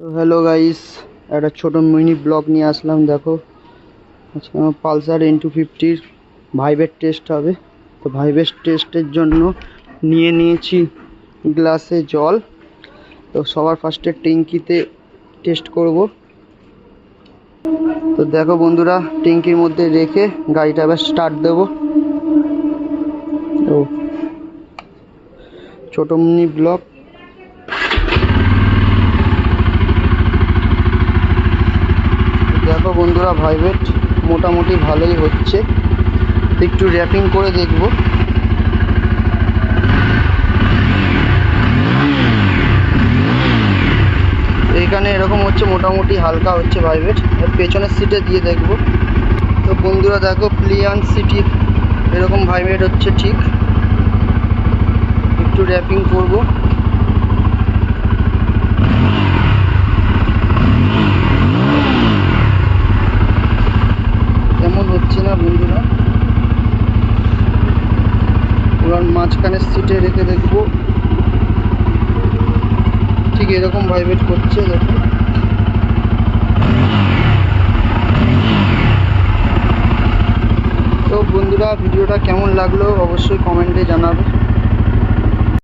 তো hello guys, একটা ছোট মিনি ব্লগ নিয়ে আসলাম। দেখো, আজকে আমার পালসার N250 ভাইবের টেস্ট হবে। তো ভাইবের টেস্টের জন্য নিয়েছি গ্লাসে জল। তো সবার ফার্স্টে ট্যাঙ্কিতে টেস্ট করব। তো দেখো বন্ধুরা, ট্যাঙ্কির মধ্যে রেখে গাড়িটা আবার স্টার্ট দেবো। তো ছোট মিনি ব্লগ। দেখো বন্ধুরা, ভাইবেট মোটামুটি ভালোই হচ্ছে। একটু র্যাপিং করে দেখব। এইখানে এরকম হচ্ছে, মোটামুটি হালকা হচ্ছে ভাইবেট। পেছনের সিটে দিয়ে দেখব। তো বন্ধুরা দেখো, প্লিয়ান সিটি এরকম ভাইবেট হচ্ছে ঠিক। একটু র্যাপিং করব। তেমন হচ্ছে না বন্ধুরা। এবার মাঝখানের সিটে রেখে দেখব, ঠিক এরকম ভাইবেট করছে। দেখো, তো বন্ধুরা ভিডিওটা কেমন লাগলো অবশ্যই কমেন্টে জানাবে।